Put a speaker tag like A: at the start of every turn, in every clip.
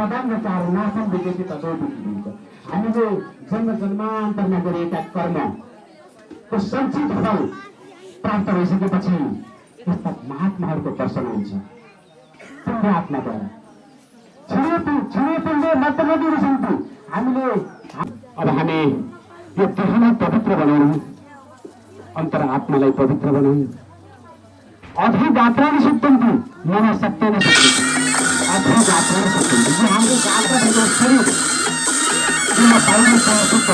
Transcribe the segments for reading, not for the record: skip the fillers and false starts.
A: प्रदान र चार नाशम विदेशी तत्त्व बुझिदिन्छ। हामीले जन्म जन्मान्तरमा गरेका कर्मको सञ्चित फल प्राप्त भइसकेपछि यस्ता महात्माहरूको दर्शन हुन्छ पुण्य आत्माद्वारा। छिमेकीले मतलबी सन्ति हामीले अब हामी यो देहलाई पवित्र बनाउँ, अन्तर आत्मालाई पवित्र बनाउँ। अधिगात्राणि सिद्धन्ति मन सत्येन सिद्धन्ति। अधिगात्राणि सिद्धन्ति, यो हाम्रो गात्रा भएको शरीर यसमा पाइने शुद्ध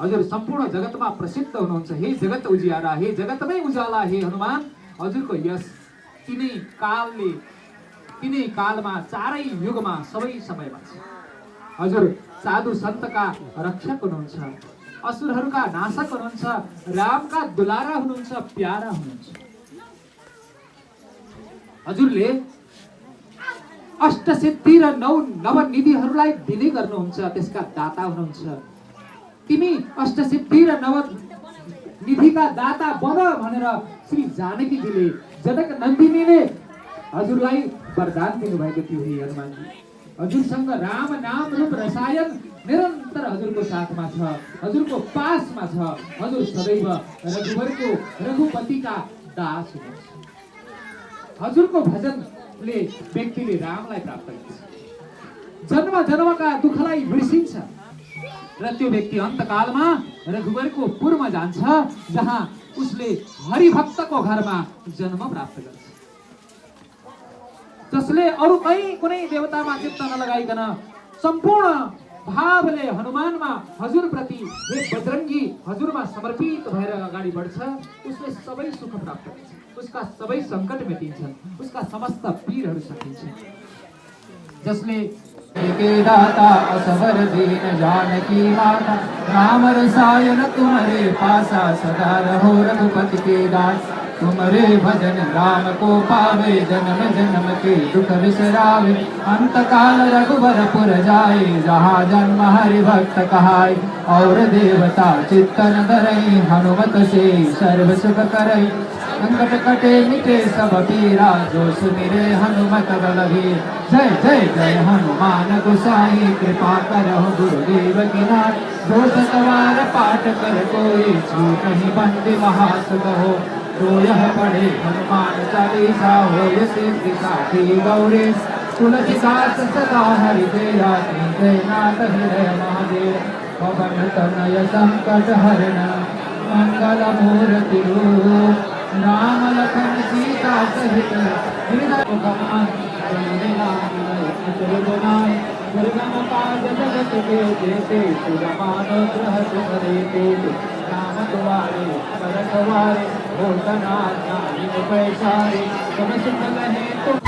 A: हजुर सम्पूर्ण जगतमा प्रसिद्ध हुनुहुन्छ। हे जगत उजियारा, हे जगतमै उजाला, हे हनुमान हजुरको यस तिनै कालले तिनै कालमा चारै युगमा सबै समयमा छ। हजुर साधु सन्तका रक्षक हुनुहुन्छ, असुरहरूका नाशक हुनुहुन्छ, रामका दुलारा हुनुहुन्छ, प्यारा हुनुहुन्छ। हजुरले अष्टसिद्धि र नवनिधिहरूलाई दिने गर्नुहुन्छ, त्यसका दाता हुनुहुन्छ। तिमी अष्टसिद्धि र नवनिधिका दाता बन भनेर श्री जानकीजीले जनक नन्दिनीले हजुरलाई वरदान दिनुभएको थियो। हे हनुमानजी, हजुरसँग राम नाम रूप रसायन निरन्तर हजुरको साथमा छ, हजुरको पासमा छ। हजुर सदैव रघुवरको रघुपतिका दास हुनुहुन्छ। हजुरको भजनले व्यक्तिले रामलाई प्राप्त गर्छ, जन्म जन्मका दुःखलाई बिर्सिन्छ र त्यो व्यक्ति अन्तकालमा रघुवरको पुरमा जान्छ, जहाँ उसले हरिभक्तको घरमा जन्म प्राप्त गर्छ। जसले अरू कुनै देवतामा चित्त नलगाइकन सम्पूर्ण भावले हनुमानमा हजुरप्रति हे बजरङ्गी हजुरमा समर्पित भएर अगाडि बढ्छ, उसले सबै सुख प्राप्त गर्छ, उसका सबै सङ्कट मेटिन्छन्, उसका समस्त पीरहरू सकिन्छन्। जसले
B: के दाता असवर दीन जानकी माता, राम रसायन तुम्हारे पासा सदा रहो रघुपति के दास। तुम्हारे भजन राम को पावे, जन्म जन्म के दुख बिसरावे। अंत काल रघुवरपुर जाए, जहाँ जन्म हरि भक्त कहाय। और देवता चित्तन धरई, हनुमत से सर्व सुख करई। संकट कटे मिटे सब पीरा, जो सुमिरे हनुमत बलवीर। जय जय जय हनुमान गोसाई, कृपा करहु गुरुदेव की नाथ। जो सतवार पाठ कर कोई, छूट ही बंदी महासुख हो। जो यह पढ़े हनुमान चालीसा, होय सिद्धि साखी गौरी। तुलसीदास सदा हरिदेवा, नाथ हृदय महादेव। पवन तनय संकट हरण, मंगल मूर्ति रूप। राम लखन सीता सहित हृदय भगवान, दुर्गम काज जगत के जेते सुगमान ग्रह तुम देते नाम तुम्हारे परखवारे होतना नामी पैसारे तुम सुख लहे तुम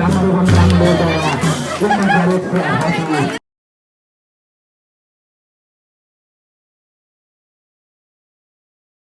C: Terima kasih.